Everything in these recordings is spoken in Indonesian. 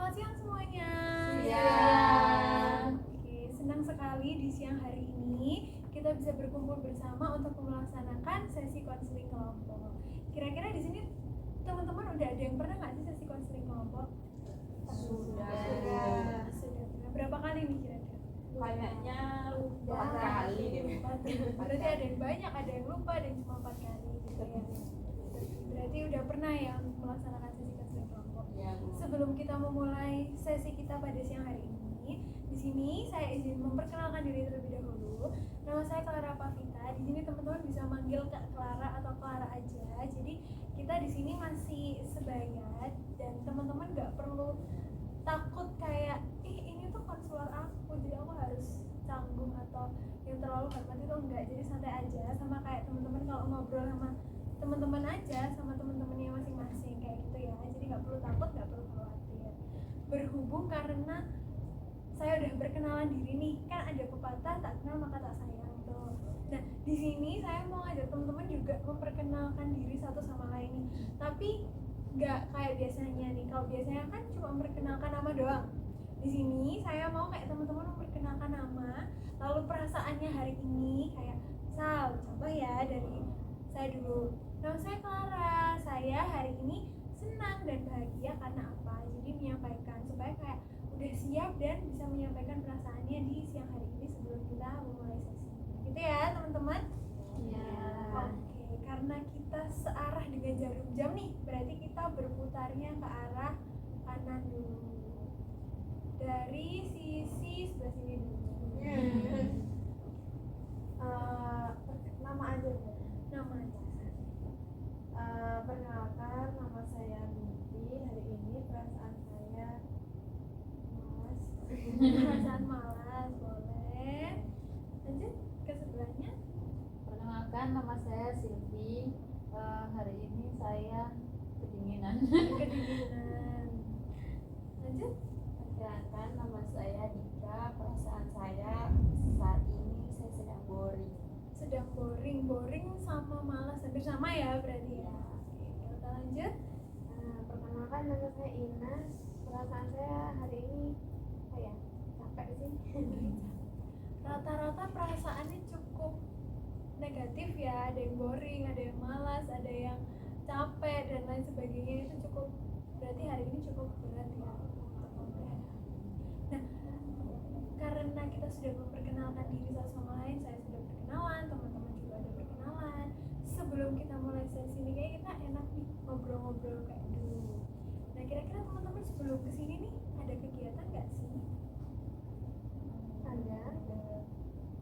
Selamat siang semuanya. Siang. Oke, senang sekali di siang hari ini kita bisa berkumpul bersama untuk melaksanakan sesi konseling kelompok. Kira-kira di sini teman-teman udah ada yang pernah nggak sih sesi konseling kelompok? Sudah. Berapa kali nih kira-kira? Kayaknya 4 kali deh. Berarti ada yang banyak, ada yang lupa, ada yang cuma 4 kali gitu ya. Berarti udah pernah ya melaksanakan sesi konseling kelompok. Ya, Bu. Sebelum kita memulai sesi kita pada siang hari ini, di sini saya izin memperkenalkan diri terlebih dahulu. Nama saya Clara Pavita. Di sini teman-teman bisa manggil Kak Clara atau Clara aja. Jadi kita di sini masih sebaya dan teman-teman nggak perlu takut kayak ini tuh konselor aku, jadi aku harus canggung atau yang terlalu hormat itu enggak. Jadi santai aja, sama kayak teman-teman kalau ngobrol sama teman-teman aja, sama teman-temannya masing-masing kayak gitu ya. Jadi nggak perlu takut, nggak perlu khawatir. Berhubung karena saya udah berkenalan diri nih, kan ada pepatah tak kenal maka tak sayang tuh. Nah di sini saya mau ngajak teman-teman juga memperkenalkan diri satu sama lain nih, tapi nggak kayak biasanya nih. Kalau biasanya kan cuma memperkenalkan nama doang. Di sini saya mau kayak teman-teman memperkenalkan nama, lalu perasaannya hari ini kayak Sal, contoh ya dari saya dulu. Nama saya Clara, saya hari ini senang dan bahagia karena apa? Jadi menyampaikan supaya kayak udah siap dan bisa menyampaikan perasaannya di siang hari ini sebelum kita memulai sesi. Gitu ya teman-teman? Iya. Oke, karena kita searah dengan jarum jam nih, berarti kita berputarnya ke arah kanan dulu. Dari sisi sebelah sini dulu. Nama aja. Nama aja. Perkenalkan, nama saya Binti. Hari ini perasaan saya malas. Perasaan malas, boleh. Lanjut ke sebelahnya. Perkenalkan, nama saya Silvi. Hari ini saya kedinginan. Kedinginan. Lanjut. Perkenalkan, nama saya Dika. Perasaan saya saat ini saya sedang boring. Sedang boring sama malas hampir sama ya berarti ya. Oke, kita lanjut. Perkenalkan, nama saya Inas. Perasaan saya hari ini capek sih. Rata-rata perasaannya cukup negatif ya, ada yang boring, ada yang malas, ada yang capek dan lain sebagainya. Itu cukup, berarti hari ini cukup berat ya. Nah, karena kita sudah memperkenalkan diri satu sama lain, saya sudah berkenalan, teman-teman juga ada berkenalan. Sebelum kita mulai sesi ini kayak kita enak nih ngobrol-ngobrol kayak dulu. Nah, kira-kira teman-teman sebelum kesini nih ada kegiatan nggak sih? Ada.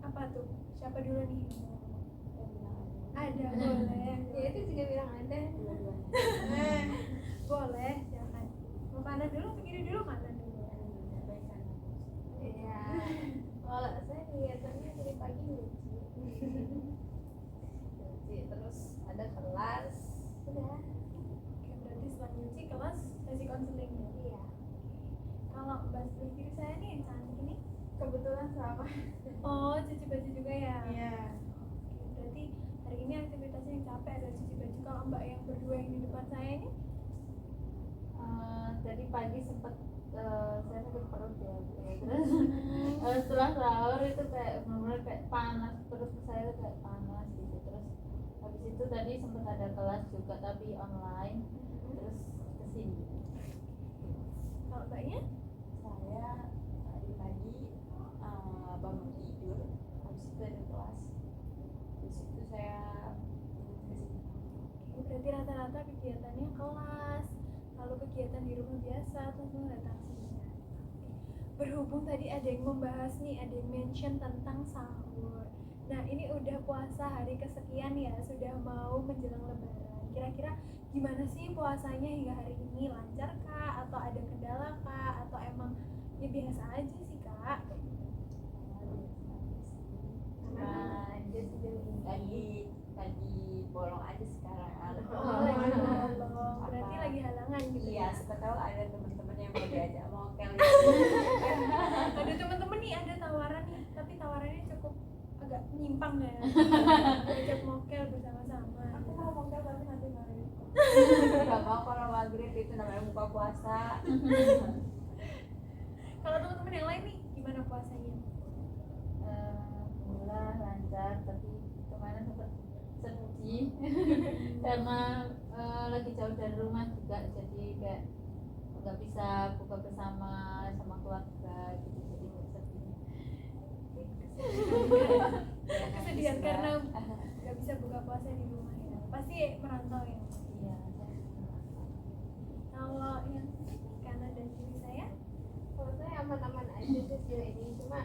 Apa tuh? Siapa dulu nih? Ada, Ya boleh. itu juga bilang ada. Boleh, silakan. Mau kanan dulu atau kiri dulu? Kanan dulu. Iya. Kalau saya kegiatannya dari pagi nyuci. Terus ada kelas. Udah. Oke, berarti setelah nyuci kelas sesi konseling ya? Iya. Kalau mbak sebelah kiri saya nih yang cantik ini, Kebetulan sama. oh cuci baju juga ya? Iya. Oke, berarti hari ini aktivitasnya yang capek adalah cuci baju. Kalau mbak yang berdua yang di depan saya ini, Tadi pagi sempat saya sakit perut ya. Terus setelah sahur itu kayak benar-benar kayak panas, terus saya kayak panas gitu. Terus habis itu tadi sempat ada kelas juga tapi online. Terus kesini. kalau mbaknya? Saya tadi pagi bangun tidur, habis itu ada kelas. Di situ saya kesini. Oke, berarti rata-rata kegiatannya kelas. Kalau kegiatan di rumah biasa langsung datang sini ya. Berhubung tadi ada yang membahas nih, ada yang mention tentang sahur. Nah ini udah puasa hari kesekian ya, sudah mau menjelang lebaran. Kira-kira gimana sih puasanya hingga hari ini? Lancar kah? Atau ada kendala kah? Atau emang ya biasa aja sih kak? Lagi bolong aja sekarang. Oh lagi bolong, berarti lagi halangan gitu Iya, ya? siapa tahu ada teman-teman yang mau diajak mokel. Ada temen-temen nih, ada tawaran nih, tapi tawarannya cukup agak menyimpang ya. Ajak mokel bersama-sama. Aku mau mokel tapi nanti malam. Gak mau kalau maghrib itu namanya buka puasa. Kalau teman-teman yang lain nih gimana puasanya? Alhamdulillah lancar, tapi kemarin sempat sedih karena lagi jauh dari rumah juga, jadi kayak nggak bisa buka bersama sama keluarga gitu, jadi sedih. Kesedihan karena nggak bisa buka puasa di rumah ya. Pasti merantau ya. Iya. Kalau yang kanan dan kiri saya Kalau saya aman-aman aja sih sejauh ini, cuma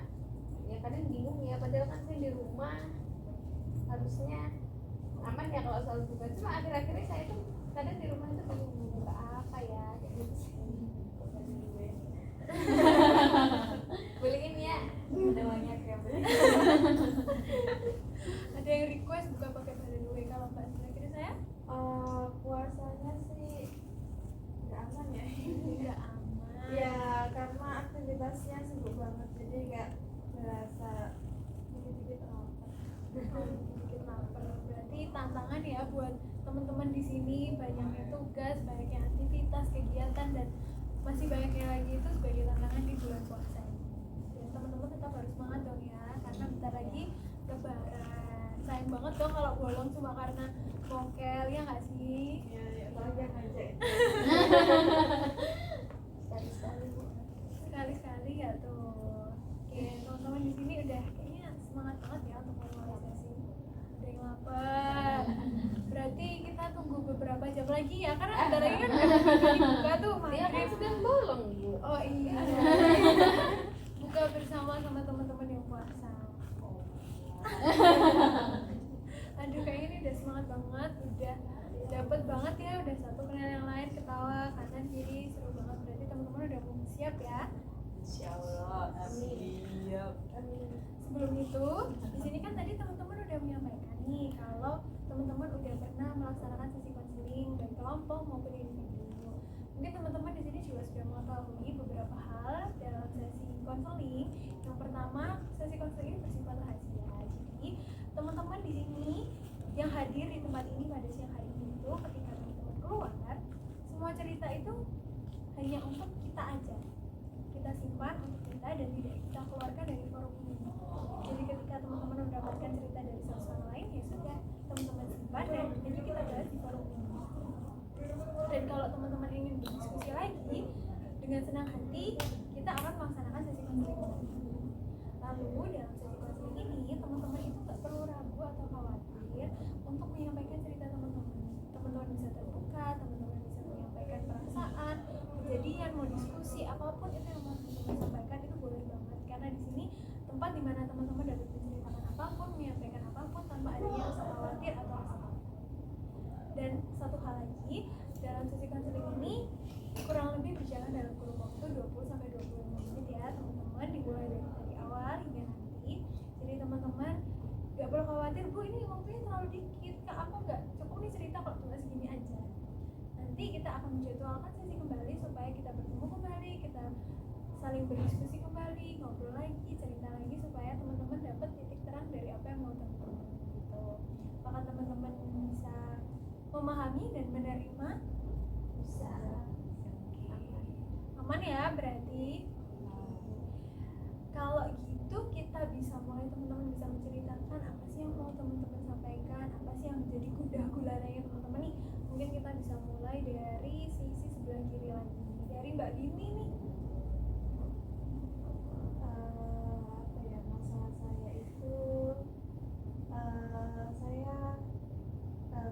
ya kadang bingung ya, padahal kan saya di rumah harusnya aman ya kalau soal buka, cuma akhir-akhir ini saya tuh kadang di rumah tuh bingung mau buka apa ya kayak gitu sih. Beliin ya, ada banyak ya beli. ada yang request buka pakai Badanwe. Kalau mbak sebelah kiri saya Puasanya sih nggak aman ya. tidak aman. Ya karena aktivitasnya sibuk banget, jadi nggak berasa dikit-dikit lapar. Sedikit lapar. Berarti tantangan ya buat teman-teman di sini, banyaknya tugas, banyaknya aktivitas, kegiatan, dan masih banyaknya lagi itu sebagai tantangan di bulan puasa ini. Dan teman-teman tetap harus semangat dong ya, karena bentar lagi Lebaran. Sayang banget dong kalau bolong cuma karena mokel, ya nggak sih? Ya banyak aja itu. Sekali-sekali Bu. Sekali-sekali ya tuh. Oke, teman-teman di sini udah kayaknya semangat banget ya untuk memulai sesi. Ada yang lapar. Berarti kita tunggu beberapa jam lagi ya, karena bentar lagi kan udah buka tuh Dia kan maghrib. sedang bolong Bu. Oh iya. Buka bersama sama teman-teman yang puasa. Aduh, kayaknya ini udah semangat banget, udah dapet banget ya, udah satu kenal yang lain, ketawa kanan kiri, seru banget. Berarti teman-teman udah siap ya. Insyaallah. Siap. Sebelum itu, di sini kan tadi teman-teman udah menyampaikan nih kalau teman-teman udah pernah melaksanakan sesi konseling baik kelompok maupun individu. Mungkin teman-teman di sini juga sudah mengetahui beberapa hal dalam sesi konseling. Yang pertama, sesi konseling ini bersifat rahasia. Jadi, teman-teman di sini yang hadir di tempat ini pada siang hari ini itu ketika teman-teman keluar, semua cerita itu hanya untuk kita aja. Kita simpan untuk kita dan tidak kita keluarkan dari forum ini. Jadi ketika teman-teman mendapatkan cerita dari seseorang lain, ya sudah teman-teman simpan dan nanti kita bahas di forum ini. Dan kalau teman-teman ingin berdiskusi lagi, dengan senang hati kita akan melaksanakan sesi konseling lagi. Lalu dalam sesi konseling ini teman-teman itu tak perlu ragu atau khawatir untuk menyampaikan cerita teman-teman. Teman-teman bisa terbuka, teman-teman bisa menyampaikan perasaan, kejadian, mau diskusi apapun itu yang mau teman-teman sampaikan itu boleh banget, karena di sini tempat dimana teman-teman dapat menceritakan apapun, menyampaikan apapun tanpa adanya rasa khawatir atau rasa takut. Dan satu hal lagi, dalam sesi konseling ini kurang lebih berjalan dalam kurun waktu 20-25 menit ya teman-teman, dimulai dari awal hingga nanti. Jadi teman-teman gak perlu khawatir, Bu ini waktunya terlalu dikit, Kak aku gak cukup nih cerita kok, cuma segini aja. Nanti kita akan menjadwalkan sesi kembali supaya kita bertemu kembali, kita saling berdiskusi kembali, ngobrol lagi, cerita lagi, supaya teman-teman dapat titik terang dari apa yang mau teman-teman gitu. Apakah teman-teman bisa memahami dan menerima? Bisa. Aman ya berarti. Kalau gitu kita bisa mulai, teman-teman bisa menceritakan apa sih yang mau teman-teman sampaikan, apa sih yang menjadi gundah gulananya teman-teman nih. Mungkin kita bisa mulai dari sisi sebelah kiri lagi, dari Mbak Dini nih. Apa ya, masalah saya itu saya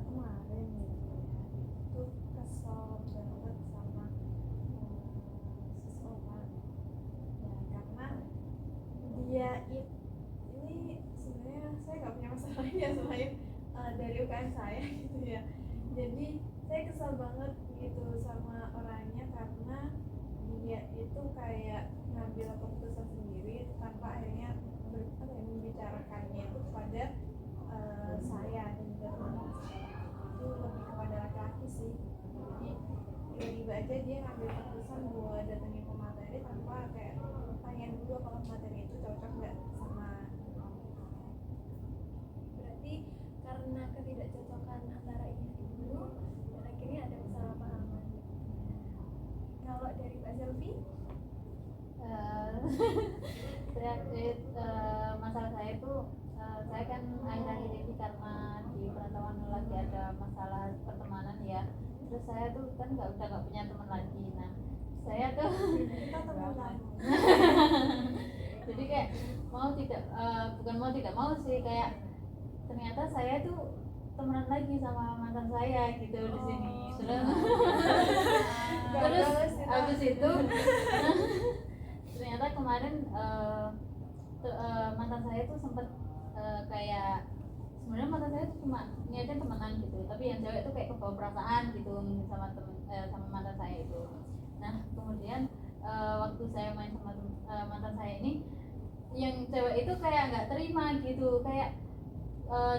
kemarin gitu ya, itu kesel banget sama seseorang ya, karena dia ini sebenarnya saya nggak punya masalah ya selain dari UKM saya gitu ya. Jadi saya kesal banget gitu sama orangnya karena dia itu kayak ngambil keputusan sendiri tanpa akhirnya membicarakannya itu kepada saya dan juga teman saya. Itu lebih kepada laki-laki sih. Jadi tiba-tiba aja dia ngambil keputusan buat datengin pemateri tanpa kayak tanyain dulu kalau materi itu cocok nggak sama. Berarti karena ketidakcocokan antara individu dan akhirnya ada kesalahpahaman. Kalau dari Mbak Selvi, Eh, masalah saya itu saya kan akhir-akhir ini karena di perantauan lagi ada masalah pertemanan ya, terus saya tuh kan udah nggak punya teman lagi. Nah saya tuh Kita teman lama. jadi kayak mau tidak bukan mau tidak mau sih, kayak ternyata saya tuh temenan lagi sama mantan saya gitu di sini. Terus habis itu ternyata kemarin mantan saya tuh sempet kayak sebenarnya mantan saya tuh cuma niatnya temenan gitu, tapi yang cewek tuh kayak kebawa perasaan gitu sama sama mantan saya itu. Nah kemudian waktu saya main sama mantan saya ini, yang cewek itu kayak nggak terima gitu, kayak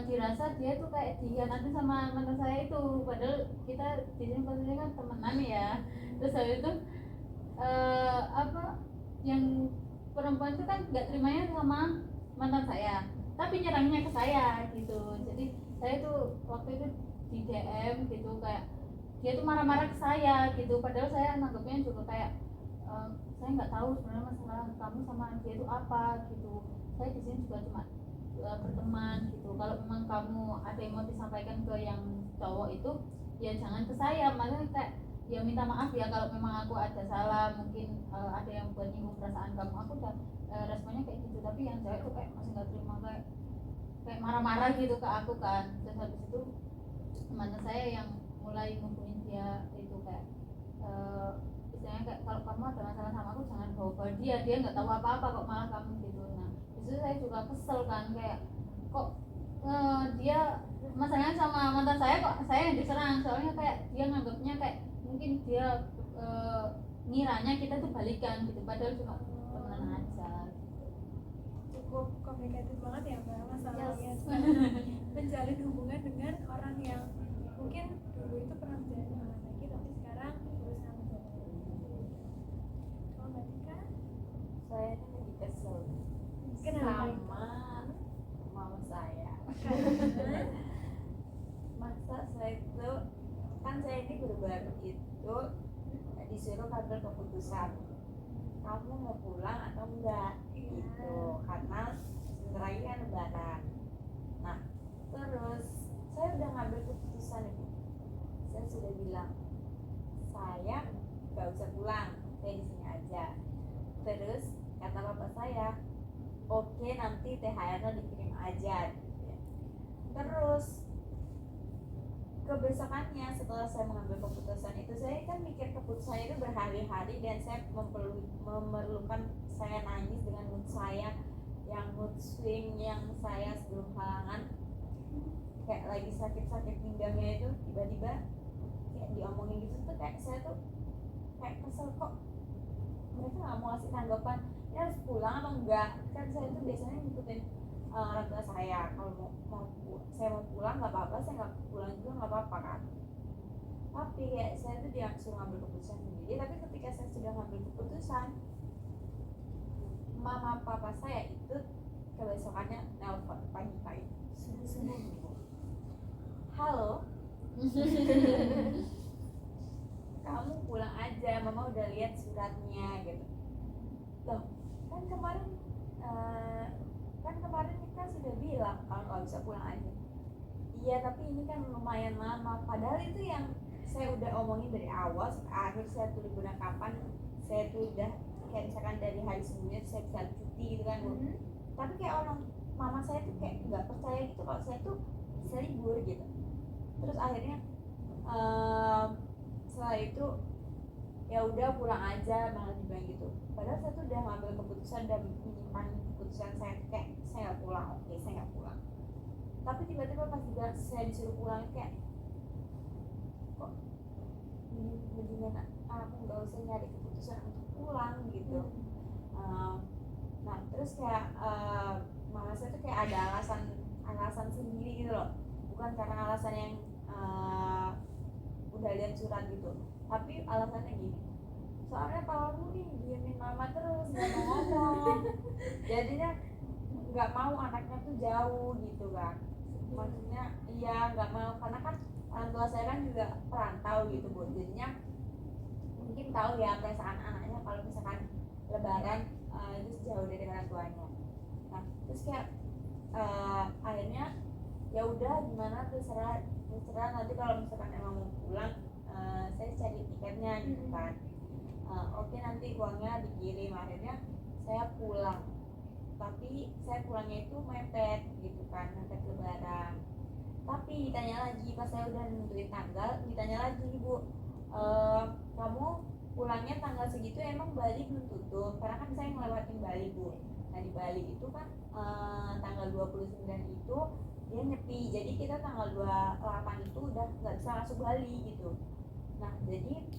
dirasa dia tuh kayak dikhianati sama mantan saya itu, padahal kita di sini posisinya kan temenan ya. Terus habis itu apa yang perempuan itu kan nggak terimanya sama mantan saya, tapi nyerangnya ke saya gitu. Jadi saya tuh waktu itu di DM gitu, kayak dia tuh marah-marah ke saya gitu, padahal saya nanggepnya juga kayak saya nggak tahu sebenarnya masalah kamu sama dia itu apa gitu. Saya di sini juga cuma berteman gitu. Kalau memang kamu ada yang mau disampaikan ke yang cowok itu, ya jangan ke saya, maksudnya kayak ya minta maaf ya kalau memang aku ada salah, mungkin ada yang buat nyinggung perasaan kamu. Aku udah responnya kayak gitu, tapi yang cewek tuh kayak masih nggak terima, kayak marah-marah gitu ke aku kan. Terus habis itu mantan saya yang mulai ngubungin dia itu kayak istilahnya kayak kalau kamu ada masalah sama aku jangan bawa dia nggak tahu apa-apa kok malah kamu gitu. Nah itu saya juga kesel kan, kayak kok dia masalahnya sama mantan saya kok saya yang diserang, soalnya kayak dia nganggapnya kayak mungkin dia ngiranya kita tuh balikan gitu, padahal cuma temenan aja gitu. Cukup komplikated banget ya Mbak masalahnya. Yes. Menjalin hubungan dengan orang yang mungkin dulu itu pernah menjalin hubungan lagi, tapi sekarang berusaha menjalin. Kalau Mbak Tika, Saya ini lagi kesel kenapa? sama mama saya. Karena Masa saya itu kan saya ini baru-baru itu disuruh ngambil keputusan kamu mau pulang atau enggak gitu, karena sebentar lagi kan lebaran. Nah terus saya udah ngambil keputusan itu, saya sudah bilang saya nggak usah pulang, saya di sini aja. Terus kata bapak saya, oke nanti THR-nya dikirim aja gitu ya. Terus kebesokannya setelah saya mengambil keputusan itu, saya kan mikir keputusan itu berhari-hari dan saya memerlukan saya nangis dengan mood saya yang mood swing yang saya sebelum halangan, kayak lagi sakit-sakit pinggangnya itu tiba-tiba kayak diomongin gitu tuh, kayak saya tuh kayak kesel kok mereka nggak mau ngasih tanggapan ini harus pulang atau enggak. Kan saya tuh biasanya ngikutin orang tua saya, kalau saya mau pulang nggak apa-apa, saya nggak pulang juga nggak apa-apa kan. Tapi kayak saya tuh disuruh ngambil keputusan sendiri, tapi ketika saya sudah ngambil keputusan, mama papa saya itu kebesokannya nelpon pagi-pagi subuh-subuh gitu, halo kamu pulang aja, mama udah lihat suratnya gitu. Loh kan kemarin kita sudah bilang kalau nggak bisa pulang aja. Iya tapi ini kan lumayan lama, padahal itu yang saya udah omongin dari awal sampai akhir. Saya tuh liburan kapan, saya tuh udah kayak misalkan dari hari sebelumnya saya bisa cuti gitu kan. Tapi kayak orang mama saya tuh kayak nggak percaya gitu kalau saya tuh bisa libur gitu. Terus akhirnya setelah itu ya udah pulang aja, malah dibilang gitu. Padahal saya tuh udah ngambil keputusan dan menyimpan keputusan saya kayak saya nggak pulang, oke saya nggak pulang. Tapi tiba-tiba pas juga saya disuruh pulang kayak kok mendingan aku nggak usah nyari keputusan untuk pulang gitu. Nah terus kayak mama saya tuh kayak ada alasan sendiri gitu loh, bukan karena alasan yang udah lihat surat gitu, tapi alasannya gini, soalnya kamu nih diemin mama terus nggak mau ngomong, jadinya nggak mau anaknya tuh jauh gitu kan. Maksudnya iya nggak mau, karena kan orang tua saya kan juga perantau gitu Bu, jadinya mungkin tahu ya perasaan anaknya kalau misalkan lebaran terus jauh dari orang tuanya. Nah terus kayak akhirnya ya udah gimana, terserah nanti kalau misalkan emang mau pulang saya cari tiketnya gitu kan. Oke, nanti uangnya dikirim. Akhirnya saya pulang, tapi saya pulangnya itu mepet gitu kan, mepet lebaran. Tapi ditanya lagi pas saya udah nentuin tanggal, ditanya lagi, Bu, kamu pulangnya tanggal segitu emang Bali belum tutup? Karena kan saya ngelewatin Bali, Bu. Nah di Bali itu kan tanggal 29 itu dia nyepi, jadi kita tanggal 28 itu udah nggak bisa masuk Bali gitu. Nah jadi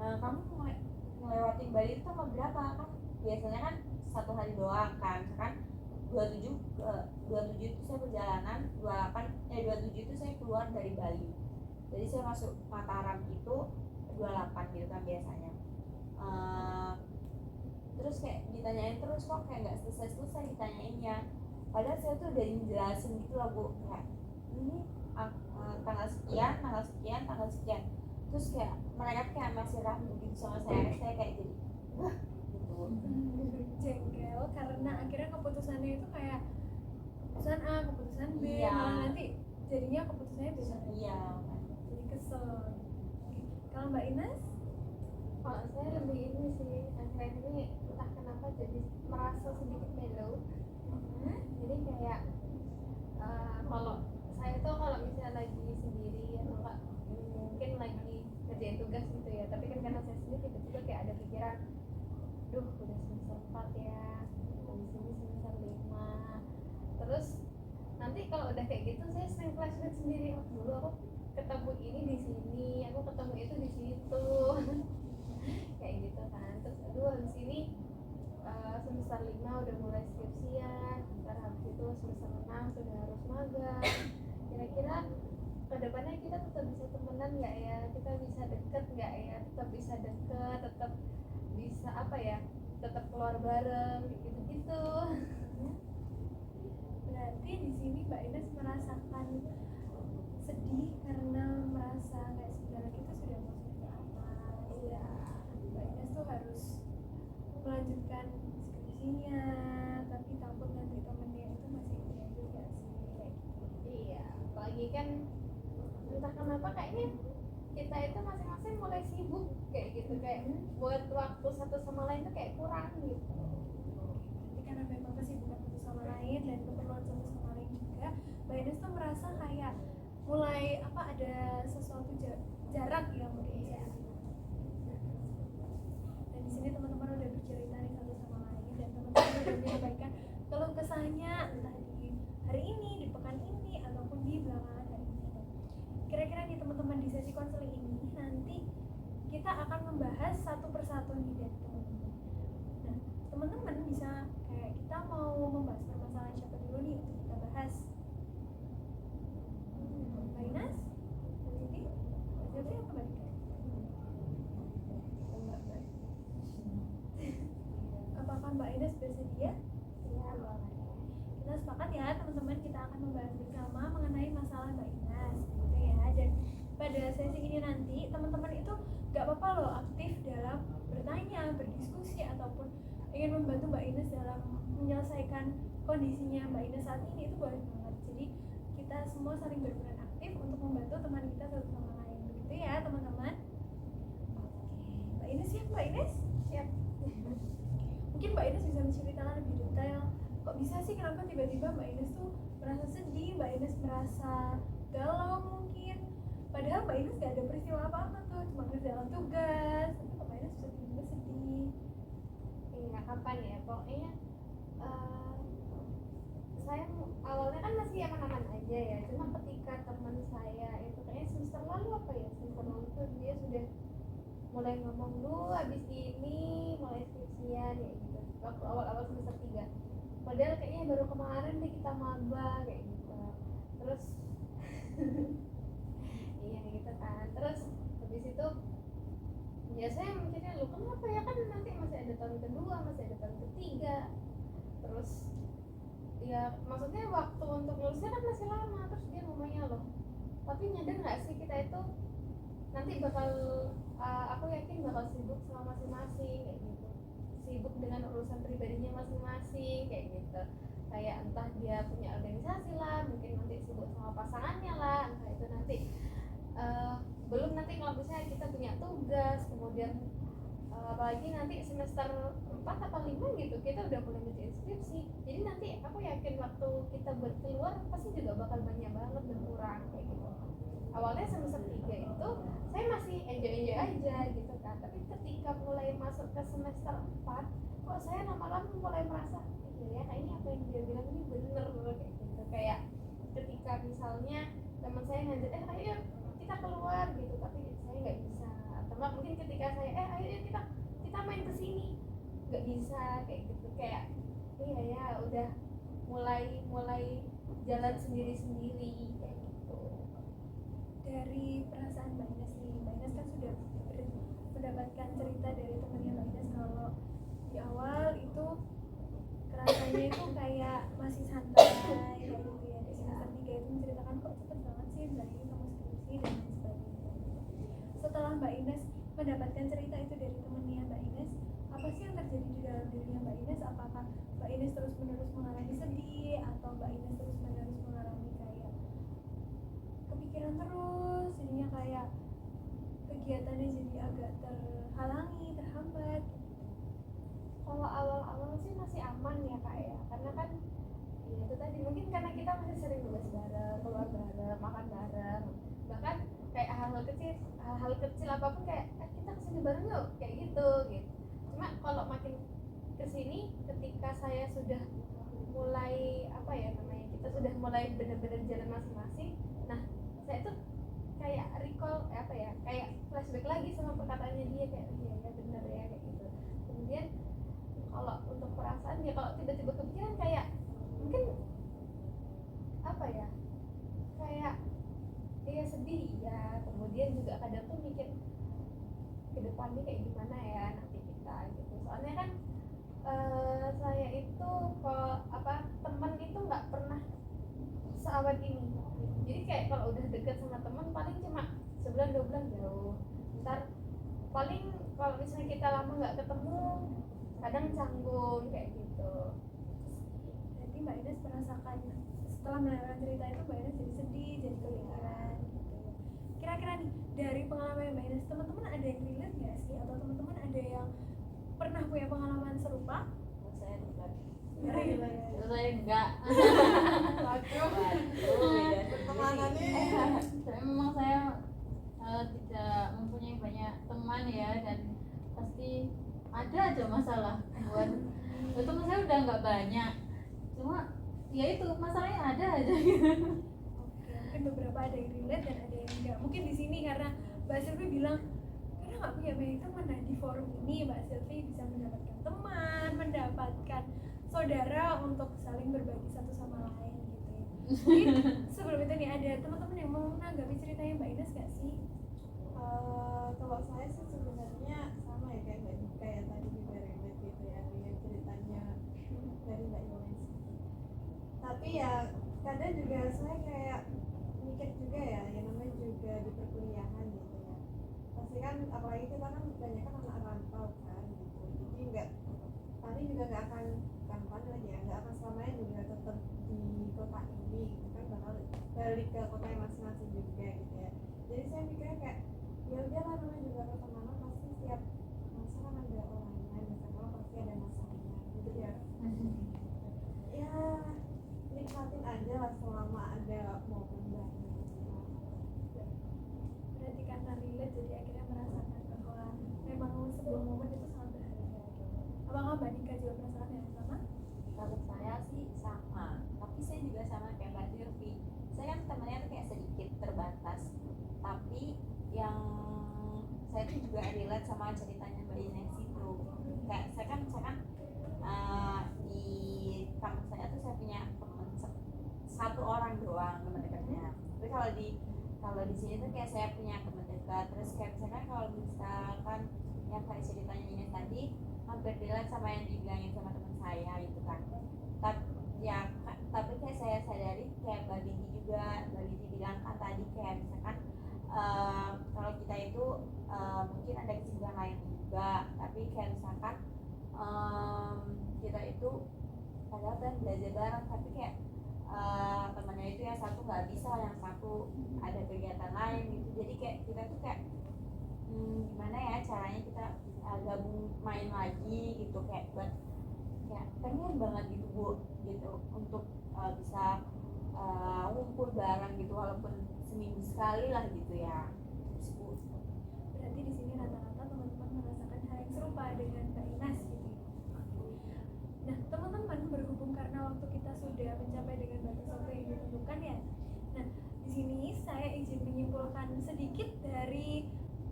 kamu ngelewatin Bali itu tanggal berapa? Kan biasanya kan 1 hari doang kan, kan 27 itu saya perjalanan, 27 itu saya keluar dari Bali. Jadi saya masuk Mataram itu 28 gitu kan biasanya. Terus kayak ditanyain terus, kok kayak nggak selesai ditanyainnya. Padahal saya tuh udah dijelasin gitu loh, Bu, kayak ini tanggal sekian. Terus kayak mereka kayak masih ragu gitu sama saya kayak jadi gitu. Jengkel karena akhirnya keputusannya itu kayak keputusan A, keputusan B, Iya. malah nanti jadinya keputusannya beda. Iya. Jadi kesel. Kalau Mbak Ines? Kalau saya lebih ini sih, akhir-akhir ini entah kenapa jadi merasa sedikit mellow. Jadi kayak kalau saya tuh kalau misalnya lagi sendiri atau enggak mungkin lagi kerjain tugas gitu ya, tapi kan karena saya sendiri tiba-tiba kayak ada pikiran, duh udah semester 4 ya, habis ini semester 5. Terus nanti kalau udah kayak gitu saya sering flashback sendiri, oh dulu aku ketemu ini di sini, aku ketemu itu di situ. Kayak gitu kan. Terus aduh habis ini semester 5 udah mulai skripsian, ntar habis itu semester 6 sudah harus magang. Kira-kira kedepannya kita tetap bisa temenan nggak ya, kita bisa deket nggak ya, tetap bisa deket, tetap bisa apa ya, tetap keluar bareng gitu-gitu. Berarti di sini Mbak Ines merasakan sedih karena merasa kayak saudara kita sudah masuk ke atas. Iya. Mbak Ines tuh harus melanjutkan skripsinya, tapi takut nanti temennya itu masih lanjut gak sih kayak gitu. Iya, apalagi kan entah kenapa kayaknya kita itu masing-masing mulai sibuk kayak gitu, kayak buat waktu satu sama lain tuh kayak kurang gitu. Berarti karena memang kesibukan satu sama lain dan keperluan satu sama lain juga, Mbak Ines tuh merasa kayak mulai ada sesuatu jarak yang mungkin ya. Dan di sini teman-teman udah bercerita nih satu sama lain, dan teman-teman udah menyampaikan keluh kesahnya entah di hari ini, di pekan ini, ataupun di belakangan hari ini. Kira-kira nih teman-teman, di sesi konseling ini nanti kita akan membahas satu persatu nih dari teman-teman. Nah, teman-teman bisa kayak kita mau membahas permasalahan siapa dulu nih untuk kita bahas. Mbak Ines? Mbak Titi? Mbak Jeffrey apa Mbak Dika? Apakah Mbak Ines bersedia? Iya, boleh. Kita sepakat ya teman-teman, kita akan membahas bersama mengenai masalah Mbak Ines gitu ya. Dan pada sesi ini nanti teman-teman itu gak apa-apa loh aktif dalam bertanya, berdiskusi, ataupun ingin membantu Mbak Ines dalam menyelesaikan kondisinya Mbak Ines saat ini, itu boleh banget. Jadi kita semua saling berperan aktif untuk membantu teman kita satu sama lain, begitu ya teman-teman. Oke, Mbak Ines siap? Mbak Ines siap. Mungkin Mbak Ines bisa menceritakan lebih detail, kok bisa sih, kenapa tiba-tiba Mbak Ines tuh merasa sedih, Mbak Ines merasa galau mungkin, padahal Mbak Ines gak ada peristiwa apa-apa tuh, cuma kerjaan tugas, tapi kok Mbak Ines bisa tiba-tiba sedih. Iya, kapan ya, pokoknya saya awalnya kan masih aman-aman aja ya, cuma ketika teman saya itu kayaknya semester lalu tuh dia sudah mulai ngomong, lu abis ini mulai skripsian ya gitu, waktu awal-awal semester 3, padahal kayaknya baru kemarin deh kita maba kayak gitu. Terus iya gitu kan, terus habis itu ya saya mikirnya, lu kenapa ya, kan nanti masih ada tahun kedua, masih ada tahun ketiga, terus ya maksudnya waktu untuk lulusnya kan masih lama. Terus dia ngomongnya, loh tapi nyadar nggak sih kita itu nanti bakal aku yakin bakal sibuk sama masing-masing kayak gitu. dengan urusan pribadinya masing-masing kayak gitu. Kayak entah dia punya organisasi lah, mungkin nanti sibuk sama pasangannya lah, entah itu nanti belum nanti kalau misalnya kita punya tugas, kemudian apalagi nanti semester 4 atau 5 gitu kita udah mulai ngerjain skripsi. Jadi nanti aku yakin waktu kita buat keluar pasti juga bakal banyak banget berkurang kayak gitu. Awalnya semester 3 itu saya masih enjoy aja gitu kan, tapi ketika mulai masuk ke semester 4 kok saya lama-lama mulai merasa ya kayaknya apa yang dia bilang ini bener kayak gitu. Kayak ketika misalnya teman saya ngajak ayo kita keluar gitu, tapi saya nggak bisa, atau mungkin ketika saya ayo kita main ke sini nggak bisa kayak gitu. Kayak iya ya udah mulai jalan sendiri kayak gitu. Dari perasaan Mbak Ines nih, Mbak Ines kan sudah mendapatkan cerita dari temannya Mbak Ines kalau di awal itu rasanya itu kayak masih santai kayak gitu ya. Di semester 3 itu menceritakan kok cepet banget sih Mbak ini kamu skripsi dan lain sebagainya. Setelah Mbak Ines mendapatkan cerita itu dari temannya Mbak Ines, apa sih yang terjadi di dalam dirinya Mbak Ines? Apakah Mbak Ines terus menerus mengalami sedih, atau Mbak Ines terus menerus mengalami kayak kepikiran terus, jadinya kayak kegiatannya jadi agak terhalangi, terhambat? Kalau awal-awal sih masih aman ya kak ya, karena kan ya itu tadi mungkin karena kita masih sering tugas bareng, keluar bareng, makan bareng, bahkan kayak hal-hal kecil apapun kayak kita kesini bareng yuk kayak gitu. Cuma kalau makin kesini ketika saya sudah mulai apa ya namanya, kita sudah mulai benar-benar jalan masing-masing, nah saya tuh kayak recall apa ya, kayak flashback lagi sama perkataannya dia, kayak iya ya benar ya kayak gitu. Kemudian kalau untuk perasaan ya kalau tiba-tiba kepikiran kayak mungkin apa ya, kayak iya sedih ya, kemudian juga kadang tuh mikir ke depannya kayak gimana ya nanti kita gitu. Soalnya kan saya itu teman itu nggak pernah seawet ini. Jadi kayak kalau udah deket sama teman paling cuma sebulan 2 bulan jauh, ntar paling kalau misalnya kita lama nggak ketemu kadang canggung kayak gitu. Jadi Mbak Ines merasakan setelah mendengarkan cerita itu Mbak Ines jadi sedih, jadi kepikiran gitu. Kira-kira nih dari pengalaman Mbak Ines, teman-teman ada yang relate nggak sih, atau teman-teman ada yang pernah punya pengalaman serupa? Saya tidak. Saya enggak. Saya memang tidak mempunyai banyak teman ya, dan pasti ada aja masalah buat teman saya udah nggak banyak, cuma ya itu masalahnya ada aja gitu. Oke, mungkin beberapa ada yang relate dan ada yang enggak. Mungkin di sini karena Mbak Silvi bilang karena nggak punya banyak teman, nah di forum ini Mbak Silvi bisa mendapatkan teman, mendapatkan saudara untuk saling berbagi satu sama lain gitu ya. Mungkin sebelum itu nih ada teman-teman yang mau menanggapi ceritanya Mbak Ines nggak sih? Kalau saya sih sebenarnya sama ya kayak tadi juga relate gitu ya dengan ceritanya dari Mbak Ines. Tapi ya kadang juga saya kayak mikir juga ya, yang namanya juga di perkuliahan gitu ya. Pasti kan apalagi kita kan banyak kan anak rantau kan gitu. Jadi paling juga nggak akan lagi ya, nggak akan selamanya juga tetap di kota ini gitu kan, bakal balik ke kota yang masing-masing juga gitu ya. Jadi saya mikirnya kayak ya udahlah, namanya juga pertemanan pasti setiap masa kan ada orangnya, misalnya pasti ada masanya gitu ya. Ya nikmatin aja lah selama ada momen banyak. Berarti karena relate jadi akhirnya merasakan bahwa memang sebuah momen itu sangat berharga. Apakah Mbak Nika juga merasakan yang sama? Kalau saya sih sama, tapi saya juga sama kayak Mbak Silvi. Saya kan temannya tuh kayak sedikit terbatas, tapi yang saya tuh juga relate sama ceritanya Mbak Ines itu. Kayak saya kan di kampus saya tuh saya punya teman satu orang doang teman dekatnya. Tapi kalau di sini tuh kayak saya punya teman dekat. Terus kayak misalkan kalau misalkan yang kayak ceritanya Ines tadi hampir relate sama yang dibilangin sama teman saya gitu kan. Tapi kayak saya sadari kayak Mbak Binti bilang kan tadi kayak misalkan kalau kita itu mungkin ada kesibukan lain juga, tapi kayak misalkan kita itu padahal kan belajar bareng tapi kayak temannya itu yang satu nggak bisa, yang satu ada kegiatan lain gitu, jadi kayak kita tuh kayak gimana ya caranya kita gabung main lagi gitu, kayak buat kayak pengen banget gitu Bu gitu untuk bisa ngumpul bareng gitu walaupun seminggu sekali lah gitu ya. Terus Bu, Berarti di sini rata-rata teman-teman merasakan hal yang serupa dengan Mbak Inas gitu. Nah, teman-teman, berhubung karena waktu kita sudah mencapai dengan batas waktu yang ditentukan ya. Nah, di sini saya izin menyimpulkan sedikit dari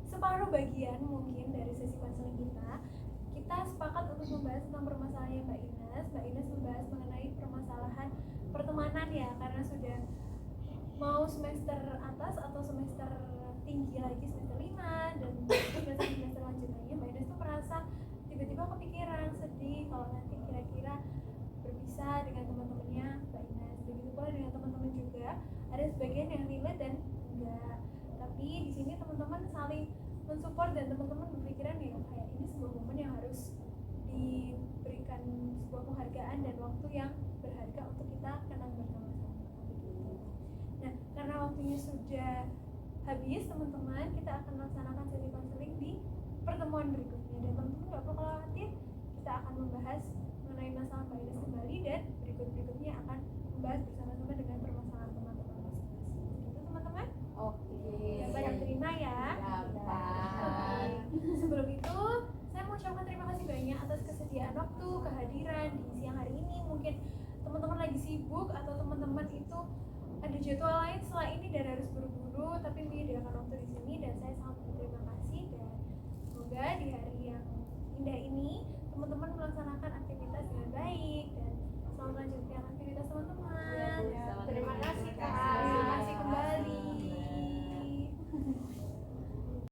separuh bagian mungkin dari sesi konseling kita. Kita sepakat untuk membahas tentang permasalahannya Mbak Inas. Mbak Inas membahas mengenai permasalahan pertemanan ya, karena sudah mau semester atas atau semester tinggi lagi, semester 5 dan semester lanjutannya, Mbak Inas tuh merasa tiba-tiba kepikiran, sedih kalau nanti kira-kira berpisah dengan teman-temannya Mbak Inas. Begitu pula dengan teman-teman juga, ada sebagian yang relate dan enggak. Tapi di sini teman-teman saling mensupport dan teman-teman berpikiran ya kayak ini sebuah momen yang harus diberikan sebuah penghargaan dan waktu yang berharga untuk kita kenang bersama-sama. Nah, karena waktunya sudah habis teman-teman, kita akan melaksanakan sesi konseling di pertemuan berikutnya dan teman-teman nggak perlu khawatir, kita akan membahas mengenai masalah Mbak Inas kembali dan berikut-berikutnya akan membahas bersama-sama dengan permasalahan teman-teman masing-masing. Itu teman-teman. oke. Dapat diterima ya. Dapat. Oke. Sebelum itu, saya mau ucapkan terima kasih banyak atas kesediaan waktu, kehadiran di siang hari ini. Mungkin teman-teman lagi sibuk atau teman-teman itu ada jadwal lain setelah ini dan harus buru-buru, tapi menyediakan waktu di sini dan saya sangat berterima kasih dan semoga di hari